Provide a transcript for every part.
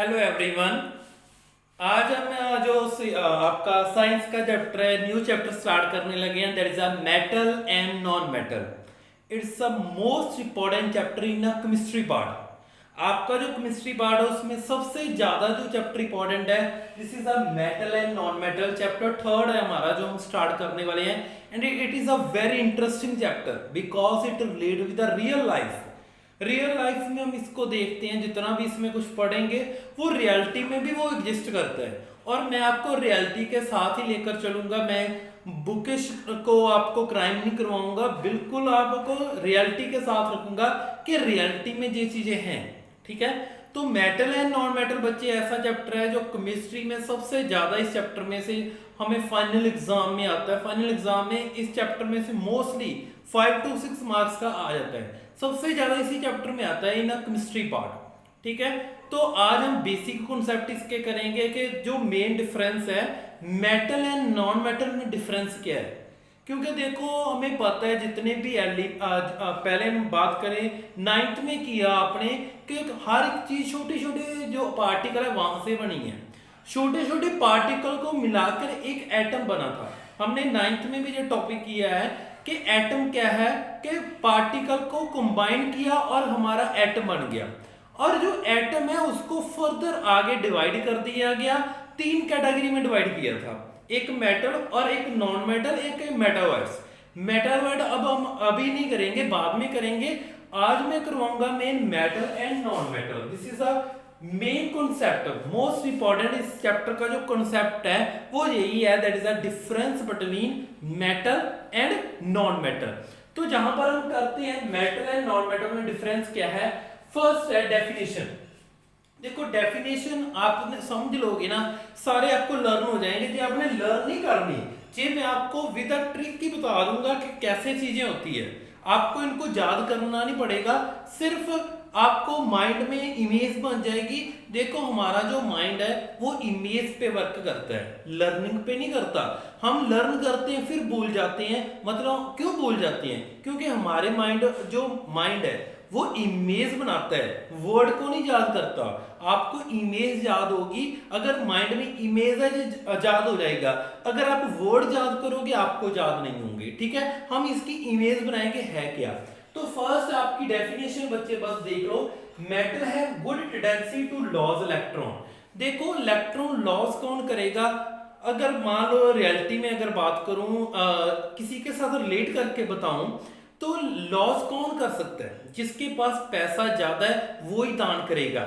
Hello everyone. आज हम आपका साइंस का चैप्टर है, न्यू चैप्टर स्टार्ट करने लगे हैं। That is a metal and non metal. It's a most important chapter in a chemistry part. आपका जो केमिस्ट्री पार्ट है उसमें सबसे ज्यादा जो चैप्टर इंपॉर्टेंट है, this is a metal and non metal. Chapter third है हमारा जो हम स्टार्ट करने वाले हैं, and it is a very interesting chapter because it relate with the real life. Real life में हम इसको देखते हैं, जितना भी इसमें कुछ पढ़ेंगे वो रियलिटी में भी वो एग्जिस्ट करता है। और मैं आपको रियलिटी के साथ ही लेकर चलूंगा। मैं बुकिश को आपको क्राइम नहीं करवाऊंगा, बिल्कुल आपको रियलिटी के साथ रखूंगा कि रियलिटी में ये चीजें हैं। ठीक है, तो मेटल एंड नॉन मेटल बच्चे ऐसा चैप्टर है जो केमिस्ट्री में सबसे ज्यादा इस चैप्टर में से हमें फाइनल एग्जाम में आता है। फाइनल एग्जाम में इस चैप्टर में से मोस्टली 5 to 6 मार्क्स का आ जाता है। सबसे ज्यादा इसी चैप्टर में आता है इन केमिस्ट्री पार्ट। ठीक है, तो आज हम बेसिक कॉन्सेप्ट इसके करेंगे कि जो मेन डिफरेंस है मेटल एंड नॉन मेटल में डिफरेंस क्या है। क्योंकि देखो हमें पता है जितने भी पहले हम बात करें नाइन्थ में किया आपने कि हर एक चीज छोटे छोटे जो पार्टिकल है वहां से बनी है। छोटे छोटे पार्टिकल को मिलाकर एक एटम बना था। हमने नाइन्थ में भी जो टॉपिक किया है कि एटम क्या है, कि पार्टिकल को कंबाइन किया और हमारा एटम बन गया। और जो एटम है उसको फर्दर आगे डिवाइड कर दिया गया, तीन कैटेगरी में डिवाइड किया था, एक मेटल और एक नॉन मेटल, एक मेटावर्स। मेटावर्ड अब हम अभी नहीं करेंगे, बाद में करेंगे। आज मैं करवाऊंगा main metal and non metal. This is a main concept, most important. इस चैप्टर का जो कॉन्सेप्ट है वो यही है, that is a difference between metal and non metal. तो जहां पर हम करते हैं मेटल एंड नॉन मेटल में डिफरेंस क्या है, फर्स्ट है डेफिनेशन। देखो डेफिनेशन आप समझ लोगे ना, सारे आपको लर्न हो जाएंगे। जो आपने लर्न नहीं करनी, ये मैं आपको विद अ ट्रिक ही बता दूंगा कि कैसे चीजें होती है। आपको इनको याद करना नहीं पड़ेगा, सिर्फ आपको माइंड में इमेज बन जाएगी। देखो हमारा जो माइंड है वो इमेज पे वर्क करता है, लर्निंग पे नहीं करता। हम लर्न करते हैं फिर भूल जाते हैं। मतलब क्यों भूल जाते हैं, क्योंकि हमारे माइंड है वो इमेज बनाता है, वर्ड को नहीं याद करता। आपको इमेज याद होगी, अगर माइंड में इमेज है जो याद हो जाएगा। अगर आप वर्ड याद करोगे आपको याद नहीं होंगे। ठीक है, हम इसकी इमेज बनाएंगे है क्या। तो फर्स्ट आपकी डेफिनेशन बच्चे बस देख लो, मेटल है good tendency to loss electron. देखो इलेक्ट्रॉन लॉस कौन करेगा, अगर मान लो रियलिटी में अगर बात करूं, किसी के साथ रिलेट करके बताऊं, तो लॉस कौन कर सकता है, जिसके पास पैसा ज्यादा है वो ही दान करेगा।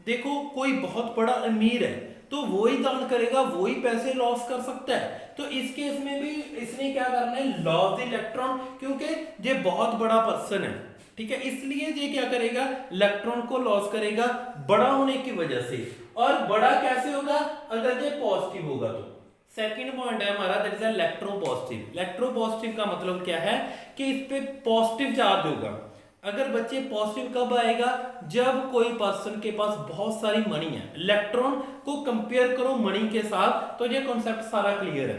देखो कोई बहुत बड़ा अमीर है तो वो ही दान करेगा, वो ही पैसे लॉस कर सकता है। तो इस केस में भी इसने क्या करना है, लॉस द इलेक्ट्रॉन, क्योंकि ये बहुत बड़ा पर्सन है। ठीक है, इसलिए ये क्या करेगा, इलेक्ट्रॉन को लॉस करेगा बड़ा होने की वजह से। और बड़ा कैसे होगा, अगर ये पॉजिटिव होगा तो। सेकंड पॉइंट है हमारा, दैट इज इलेक्ट्रोपॉजिटिव। इलेक्ट्रोपॉजिटिव का मतलब क्या है कि इस पे पॉजिटिव चार्ज होगा। अगर बच्चे पॉजिटिव कब आएगा, जब कोई पर्सन के पास बहुत सारी मनी है। इलेक्ट्रॉन को कंपेयर करो मनी के साथ, तो ये कॉन्सेप्ट सारा क्लियर है।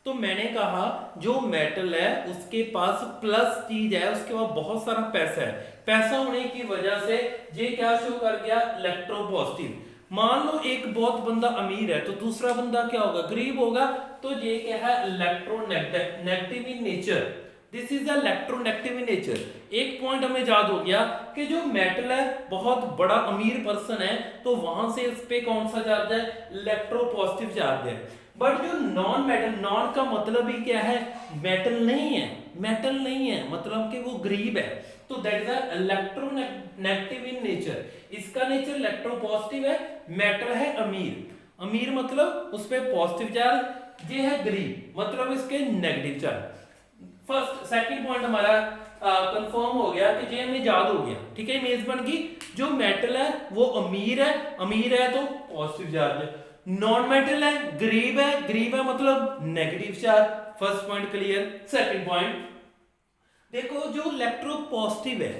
तो मैंने कहा जो मेटल है उसके पास प्लस चीज है, उसके पास बहुत सारा पैसा है। पैसा होने की वजह से ये क्या शो कर गया, इलेक्ट्रोपॉजिटिव। मान लो एक बहुत बंदा अमीर है तो दूसरा बंदा क्या होगा, गरीब होगा। तो ये क्या है, electronegative in nature. This is electronegative in nature. एक पॉइंट हमें याद हो गया कि जो मेटल है बहुत बड़ा अमीर पर्सन है, तो वहां से इस पे कौन सा चार्ज है, इलेक्ट्रोपॉजिटिव चार्ज है। बट जो नॉन मेटल, नॉन का मतलब ही क्या है, मेटल नहीं है। मेटल नहीं है मतलब कि वो गरीब है, तो that is electronegative in nature. इसका नेचर इलेक्ट्रोपॉजिटिव है, मेटल है अमीर। अमीर मतलब उस पे पॉजिटिव चार्ज, ये है गरीब मतलब इसके negative charge. First second point हमारा कंफर्म हो गया कि ये हमें याद हो गया। ठीक है, इमेज बन गई। जो मेटल है वो अमीर है, अमीर है तो पॉजिटिव चार्ज है। नॉन मेटल है गरीब है, गरीब है मतलब negative charge. First point clear. Second point देखो, जो इलेक्ट्रोपॉजिटिव है,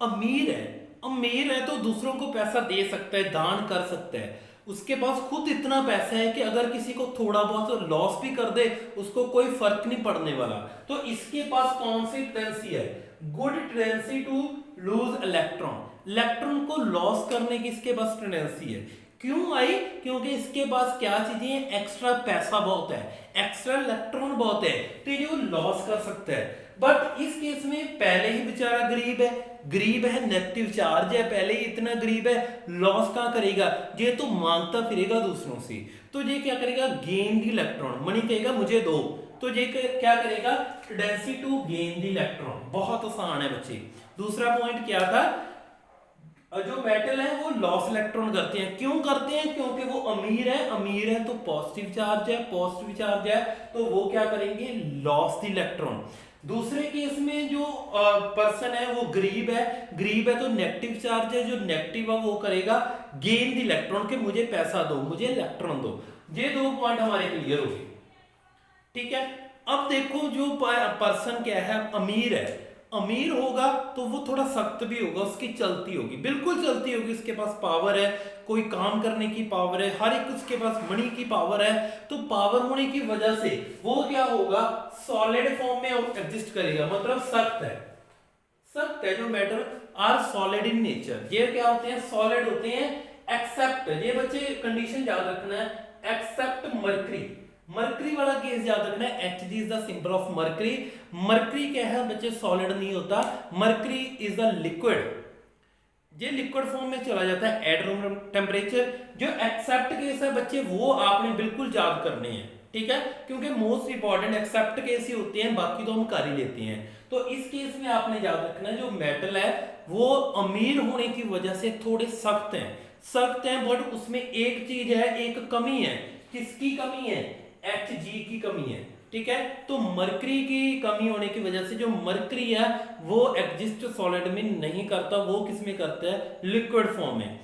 अमीर है, अमीर है तो दूसरों को पैसा दे सकता है, दान कर सकता है। उसके पास खुद इतना पैसा है कि अगर किसी को थोड़ा बहुत लॉस भी कर दे उसको कोई फर्क नहीं पड़ने वाला। तो इसके पास कौन सी टेंडेंसी है, good tendency to lose electron. Electron को लॉस करने की इसके पास टेंडेंसी है। क्यों आई? क्योंकि इसके पास क्या चीजें हैं, एक्स्ट्रा पैसा बहुत है, एक्स्ट्रा इलेक्ट्रॉन बहुत है, तो ये वो लॉस कर सकता है। बट इस केस में पहले ही बेचारा गरीब है, नेगेटिव चार्ज है, पहले ही इतना गरीब है, लॉस कहाँ करेगा? ये तो मांगता फिरेगा दूसरों से, तो ये क्या करेगा? गेन द इलेक्ट्रॉन, मनी कहेगा मुझे दो, तो ये क्या करेगा? Tendency to gain the electron. बहुत आसान है बच्चे। दूसरा पॉइंट क्या था? जो मेटल है वो लॉस इलेक्ट्रॉन करते हैं। क्यों करते हैं? क्योंकि वो अमीर है तो पॉजिटिव चार्ज है तो वो क्या करेंगे? Loss the electron. दूसरे केस में जो पर्सन है वो गरीब है तो नेगेटिव चार्ज है, जो नेगेटिव है वो करेगा गेन द इलेक्ट्रॉन, के मुझे पैसा दो, मुझे इलेक्ट्रॉन दो। ये दो पॉइंट हमारे क्लियर हो गए, ठीक है। अब देखो जो पर्सन क्या है, अमीर होगा तो वो थोड़ा सख्त भी होगा, उसकी चलती होगी, बिल्कुल चलती होगी, उसके पास पावर है, कोई काम करने की पावर है, हर एक उसके पास मनी की पावर है। तो पावर होने की वजह से वो क्या होगा? सॉलिड फॉर्म में एग्जिस्ट करेगा, मतलब सख्त है। जो metal are solid in nature, ये क्या होते हैं? सॉलिड होते हैं। एक्सेप्ट, ये बच्चे कंडीशन याद रखना है, एक्सेप्ट मर्करी वाला केस याद रखना है। Hg is the symbol of mercury. Mercury क्या है बच्चे? सॉलिड नहीं होता, मर्करी इज द लिक्विड, ये लिक्विड फॉर्म में चला जाता है एट रूम टेम्परेचर। जो एक्सेप्ट केस है बच्चे वो आपने बिल्कुल याद करने हैं, ठीक है, क्योंकि मोस्ट इंपॉर्टेंट एक्सेप्ट केस ही होते हैं, बाकी तो हम कर ही लेते हैं। तो इस केस में आपने याद रखना है, जो मेटल है वो अमीर होने की वजह से थोड़े सख्त हैं, बट उसमें एक चीज है, एक कमी है। किसकी कमी है? Hg की कमी है, ठीक है। तो मरकरी की कमी होने की वजह से जो मरकरी है वो एग्जिस्ट सॉलिड में नहीं करता, वो किस में करता है? लिक्विड फॉर्म में।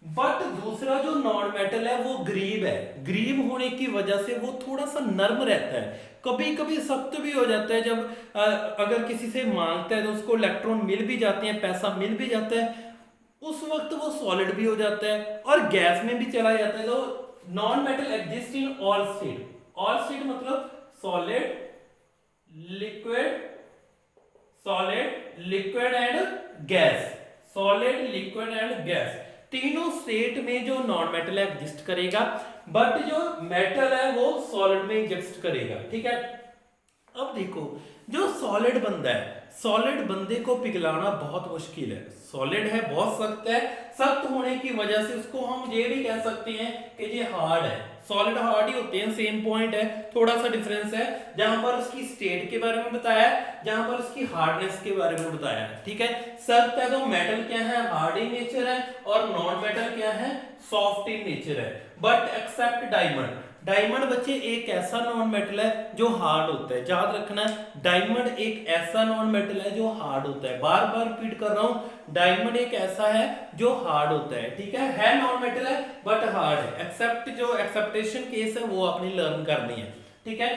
बट दूसरा जो नॉन मेटल है वो गरीब होने की वजह से वो थोड़ा सा नर्म रहता है, कभी कभी सख्त भी हो जाता है। जब अगर किसी से मांगता है तो उसको इलेक्ट्रॉन मिल भी जाते हैं, पैसा मिल भी जाता है, उस वक्त वो सॉलिड भी हो जाता है और गैस में भी चला जाता है। तो non metal exist in all state मतलब सॉलिड, लिक्विड एंड गैस, तीनों स्टेट में जो नॉन मेटल एग्जिस्ट करेगा, बट जो मेटल है वो सॉलिड में एग्जिस्ट करेगा, ठीक है। अब देखो जो सॉलिड बंदे को पिघलाना बहुत मुश्किल है, सॉलिड है, बहुत सख्त होने की वजह से उसको हम ये भी कह सकते हैं कि ये हार्ड है। सॉलिड हार्ड ही होते हैं, सेम पॉइंट है, थोड़ा सा डिफरेंस है, जहां पर उसकी स्टेट के बारे में बताया है, जहां पर उसकी हार्डनेस के बारे में बताया है, ठीक है। सख्त है तो मेटल क्या है? हार्ड इन नेचर है, और नॉन मेटल क्या है? सॉफ्ट इन नेचर है। बट एक्सेप्ट डायमंड बच्चे एक ऐसा नॉन मेटल है जो हार्ड होता है, याद रखना। डायमंड एक ऐसा नॉन मेटल है जो हार्ड होता है, बार बार रिपीट कर रहा हूं, डायमंड एक ऐसा है जो हार्ड होता है, ठीक है नॉन मेटल है बट हार्ड है। एक्सेप्ट जो एक्सेप्टेशन केस है वो आपने लर्न करनी है, ठीक है।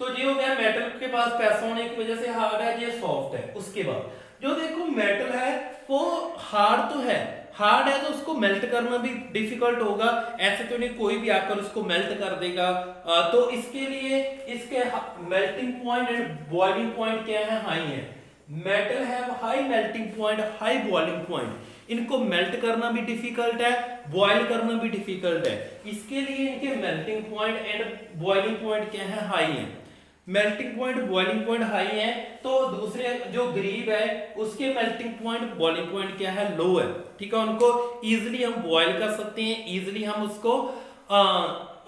तो ये हो गया मेटल के पास पैसा होने की वजह से हार्ड है, ये सॉफ्ट है। उसके बाद जो देखो मेटल है वो हार्ड तो उसको मेल्ट करना भी डिफिकल्ट होगा, ऐसे तो नहीं कोई भी आकर उसको मेल्ट कर देगा। तो इसके लिए इसके melting point and boiling point क्या है? हाई है। Metal have high melting point, high boiling point. इनको मेल्ट करना भी डिफिकल्ट है, बॉयल करना भी डिफिकल्ट है, इसके लिए इनके melting point and boiling point क्या है? हाई है। Melting point boiling point high है, तो दूसरे जो गरीब है उसके मेल्टिंग पॉइंट बॉइलिंग पॉइंट क्या है? लो है, ठीक है। उनको इजीली हम बॉयल कर सकते हैं, इजीली हम उसको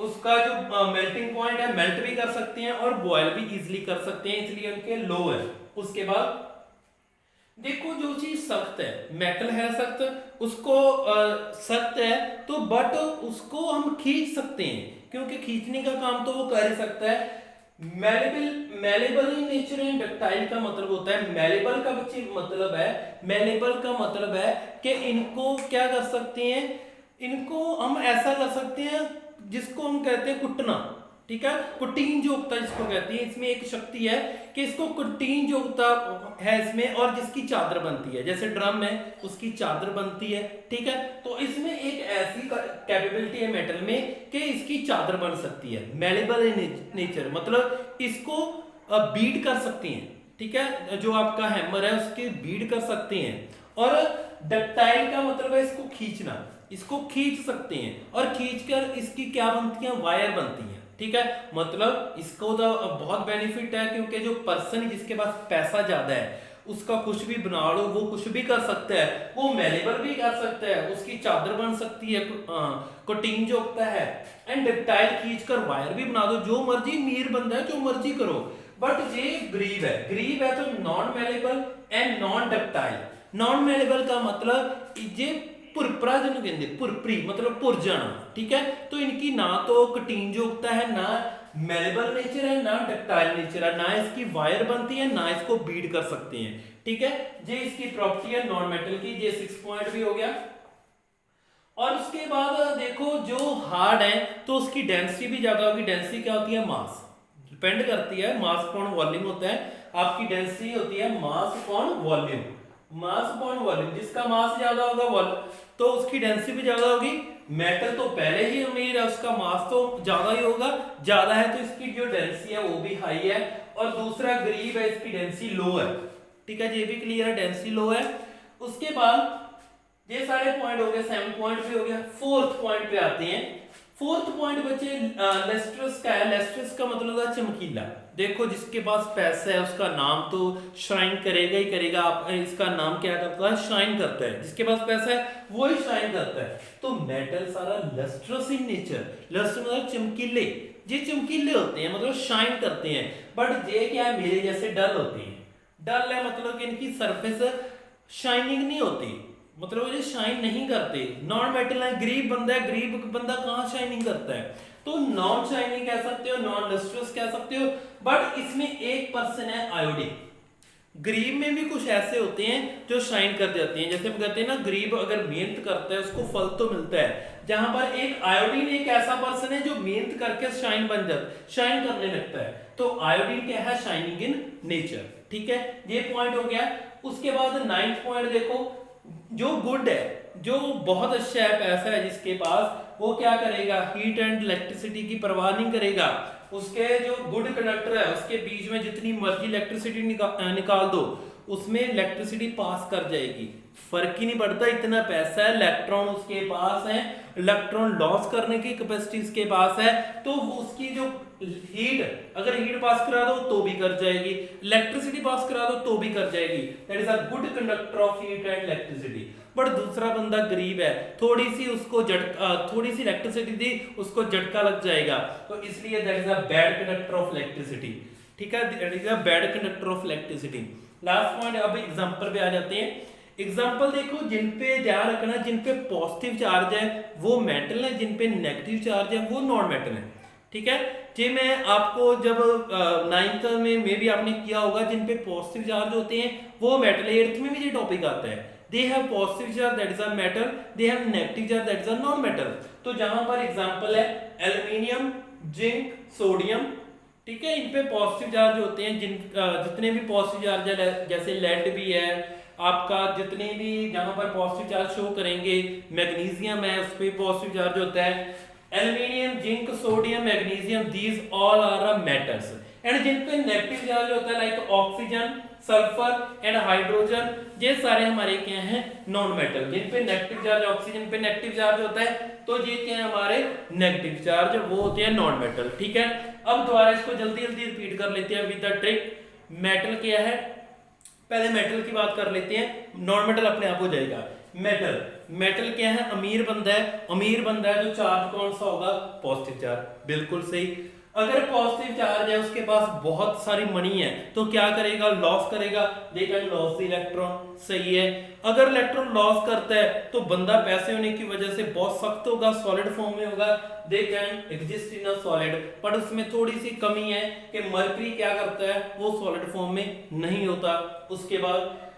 उसका जो मेल्टिंग पॉइंट है मेल्ट भी कर सकते हैं और बॉयल भी इजीली कर सकते हैं, इसलिए उनके लो है। उसके बाद देखो जो चीज सख्त है, मेटल है सख्त, उसको सख्त है तो बट उसको हम खींच सकते हैं, क्योंकि खींचने का काम तो वो कर ही सकता है। Malleable in nature and ductile का मतलब होता है, मेलेबल का मतलब है कि इनको क्या कर सकते हैं? इनको हम ऐसा कर सकते हैं जिसको हम कहते हैं कुटना, ठीक है। कुटीन योग्यता जिसको कहती है, इसमें एक शक्ति है कि इसको कुटीन योग्यता है इसमें, और जिसकी चादर बनती है, जैसे ड्रम है उसकी चादर बनती है, ठीक है। तो इसमें एक ऐसी कैपेबिलिटी है मेटल में कि इसकी चादर बन सकती है। मेलेबल इन नेचर मतलब इसको बीट कर सकती हैं, ठीक है, जो आपका हैमर है उसके बीट कर सकते हैं। और डक्टाइल का मतलब है इसको खींचना, इसको खींच सकते हैं और खींचकर इसकी क्या बनती है, वायर बनती है। ठीक है, मतलब इसको तो बहुत बेनिफिट है, क्योंकि जो पर्सन जिसके पास पैसा ज्यादा है उसका कुछ भी बना लो, वो कुछ भी कर सकता है, वो मैनेबल भी कर सकता है, उसकी चादर बन सकती है, कोटिंग जो होता है, एंड डक्टाइल खींच कर वायर भी बना दो, जो मर्जी मीर बंदा है जो मर्जी करो। बट ये गरीब है तो non malleable and non ductile. Non malleable का मतलब ये पुरपरा जिन्होंने कहते पुरपरी मतलब पुर जाना। ठीक है, तो इनकी ना तो कटीन जो होता है, ना मैलेबल नेचर है, ना डक्टाइल नेचर है, ना इसकी वायर बनती है, ना इसको बीड कर सकते हैं। ठीक है, ये इसकी प्रॉपर्टी है नॉन मेटल की। ये 6 पॉइंट भी हो गया। और उसके बाद देखो जो हार्ड है तो उसकी डेंसिटी भी ज्यादा होगी। डेंसिटी क्या होती है, मास, डिपेंड करती है, मास अपॉन वॉल्यूम होता है। आपकी डेंसिटी होती है mass upon volume, mass upon volume. जिसका मास ज्यादा होगा तो उसकी डेंसिटी भी ज्यादा होगी। मेटल तो पहले ही अमीर है, उसका मास तो ज्यादा ही होगा, ज्यादा है तो इसकी जो डेंसिटी है वो भी हाई है। और दूसरा गरीब है, इसकी डेंसिटी लो है। ठीक है, ये भी क्लियर है, डेंसिटी लो है। उसके बाद ये सारे पॉइंट हो गए, 7 पॉइंट भी हो गया। फोर्थ पॉइंट पे आते हैं। फोर्थ पॉइंट बच्चे लेस्ट्रस का है। लेस्ट्रस का मतलब है चमकीला। देखो जिसके पास पैसा है उसका नाम तो शाइन करेगा ही करेगा। आप इसका नाम क्या करता है, शाइन करता है। जिसके पास पैसा है वो ही शाइन करता है। तो मेटल सारा लस्ट्रस इन नेचर, लस्ट्रस मतलब चमकीले, ये चमकीले होते हैं मतलब शाइन करते हैं। बट ये क्या है, मेरे जैसे डल होते हैं। डल है मतलब कि इनकी सरफेस शाइनिंग नहीं होती, मतलब ये शाइन नहीं करते। नॉन मेटल है, गरीब बंदा है, गरीब बंदा कहाँ शाइनिंग करता है, तो नॉन शाइनिंग कह सकते हो, नॉन लस्ट्रस कह सकते हो। बट इसमें एक पर्सन है आयोडीन। गरीब में भी कुछ ऐसे होते हैं जो शाइन कर जाते हैं। जैसे हम कहते हैं ना, गरीब अगर मेहनत करता है उसको फल तो मिलता है। जहां पर एक आयोडीन एक ऐसा पर्सन है जो मेहनत करके शाइन बन जाता, शाइन करने लगता है। तो आयोडीन क्या है, शाइनिंग इन नेचर। ठीक है, ये पॉइंट हो गया। उसके बाद 9th पॉइंट देखो, जो गुड है, जो बहुत अच्छा है, पैसा है जिसके पास, वो क्या करेगा, हीट एंड इलेक्ट्रिसिटी की परवाह नहीं करेगा। उसके जो गुड कंडक्टर है उसके बीच में जितनी मर्जी इलेक्ट्रिसिटी निकाल दो, उसमें इलेक्ट्रिसिटी पास कर जाएगी, फर्क ही नहीं पड़ता। इतना पैसा है, इलेक्ट्रॉन उसके पास है, इलेक्ट्रॉन लॉस करने की कैपेसिटी उसके पास है, तो उसकी जो हीट, अगर हीट पास करा दो तो भी कर जाएगी, इलेक्ट्रिसिटी पास करा दो तो भी कर जाएगी। That is a good conductor of heat and electricity. But दूसरा बंदा गरीब है, थोड़ी सी उसको थोड़ी सी इलेक्ट्रिसिटी दी, उसको झटका लग जाएगा, तो इसलिए that is a bad conductor of electricity. ठीक है, that is a bad conductor of electricity. Last point, अब एग्जांपल पे आ जाते हैं। एग्जांपल देखो, जिन पे ध्यान रखना, जिन पे पॉजिटिव चार्ज है वो मेटल है, जिन पे नेगेटिव चार्ज है वो नॉन मेटल है। ठीक है, जी मैं आपको जब 9th में भी आपने किया होगा, जिन पे पॉजिटिव चार्ज होते हैं वो मेटल है। 8th में भी ये टॉपिक आता है, they have positive charge that is a metal, they have negative charge that is a non metal. तो जहां पर एग्जांपल है एल्यूमिनियम, जिंक, सोडियम। ठीक है, इन पे पॉजिटिव चार्ज होते हैं। जितने भी पॉजिटिव चार्ज है, जैसे लेड भी है आपका, जितने भी जहां पर पॉजिटिव चार्ज शो करेंगे, मैग्नीशियम है उस पर पॉजिटिव चार्ज होता है। Aluminium, zinc, sodium, magnesium, these all are a metals. And जिन पे नेगेटिव चार्ज होता है like oxygen, sulphur and hydrogen, ये सारे हमारे क्या हैं, नॉन मेटल। जिन पे नेगेटिव चार्ज, ऑक्सीजन पे नेगेटिव चार्ज होता है, तो ये क्या है हमारे नेगेटिव चार्ज, वो होते हैं नॉन मेटल। ठीक है, अब दोबारा इसको जल्दी जल्दी रिपीट कर लेते हैं विद द ट्रिक। मेटल क्या है, पहले मेटल की बात कर लेते हैं, नॉन मेटल अपने आप हो जाएगा। मेटल, मेटल क्या है, अमीर बंदा है, अमीर बंदा है तो चार्ज कौन सा होगा, पॉजिटिव चार्ज। बिल्कुल सही। अगर पॉजिटिव चार्ज है, उसके पास बहुत सारी मनी है, तो क्या करेगा, लॉस करेगा, they can loss the electron. सही है। अगर इलेक्ट्रॉन लॉस करता है तो बंदा पैसे होने की वजह से बहुत सख्त होगा, सॉलिड फॉर्म में होगा, they can exist in a solid. पर उसमें थोड़ी सी कमी है कि मरकरी क्या करता है, वो सॉलिड फॉर्म में नहीं होता। उसके बाद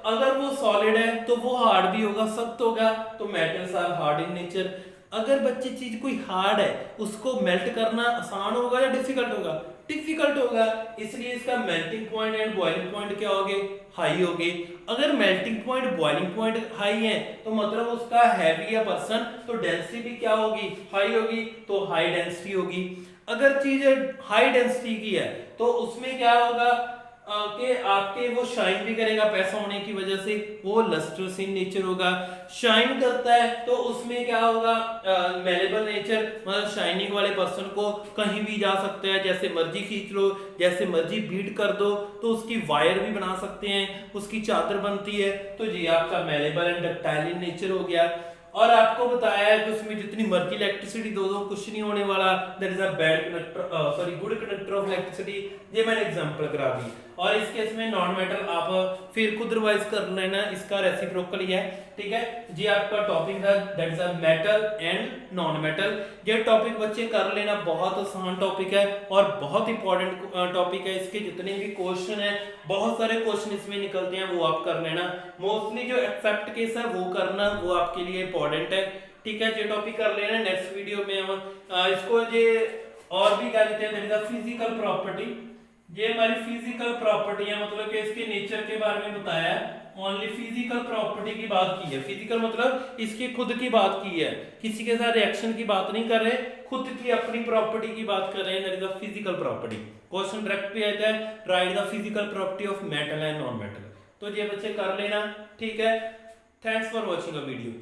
अगर वो सॉलिड है तो वो हार्ड भी होगा, सख्त होगा, तो metals are hard in nature. अगर बच्चे चीज कोई हार्ड है, उसको मेल्ट करना आसान होगा या डिफिकल्ट होगा, डिफिकल्ट होगा। इसलिए इसका melting point and boiling point क्या होगे, हाई होगे। अगर melting point, boiling point high है तो मतलब उसका हैवी है पर्सन, तो डेंसिटी भी क्या होगी, हाई होगी, तो हाई डेंसिटी होगी। अगर चीज हाई डेंसिटी की है तो उसमें क्या होगा, कि आपके वो शाइन भी करेगा पैसा होने की वजह से, वो लस्ट्रस इन नेचर होगा। शाइन करता है तो उसमें क्या होगा, मेलेबल नेचर, मतलब शाइनिंग वाले पर्सन को कहीं भी जा सकते हैं, जैसे मर्जी खींच लो, जैसे मर्जी बीट कर दो, तो उसकी वायर भी बना सकते हैं, उसकी चादर बनती है। तो जी आपका malleable and ductile in nature हो गया। और आपको बताया है कि उसमें जितनी मर्जी इलेक्ट्रिसिटी दो कुछ नहीं होने वाला, that is a bad conductor, sorry good conductor of electricity. ये मैंने एग्जांपल करा दी। और इस केस में नॉन मेटल आप फिर खुद रिवाइज कर लेना, इसका रेसिप्रोकल ही है, ठीक है जी। आपका टॉपिक था that is a metal and non metal. ये टॉपिक बच्चे कर लेना, बहुत आसान टॉपिक है और बहुत इंपॉर्टेंट टॉपिक है। इसके जितने भी क्वेश्चन है, बहुत सारे क्वेश्चन इसमें निकलते हैं, वो आप कर लेना। मोस्टली जो एक्सेप्ट केस है वो करना, वो आपके लिए इंपॉर्टेंट है, ठीक है। ये टॉपिक कर लेना। नेक्स्ट वीडियो में हम इसको ये और भी क्या कहते हैं, that is a physical property. ये हमारी फिजिकल प्रॉपर्टी है, मतलब कि इसके नेचर के बारे में बताया है, ओनली फिजिकल प्रॉपर्टी की बात की है। फिजिकल मतलब इसकी खुद की बात की है, किसी के साथ रिएक्शन की बात नहीं कर रहे, खुद की अपनी प्रॉपर्टी की बात कर रहे हैं, that is a physical property. Question direct पे आता है, right the physical property of metal and non metal. तो ये बच्चे कर लेना, ठीक है। Thanks for watching a video.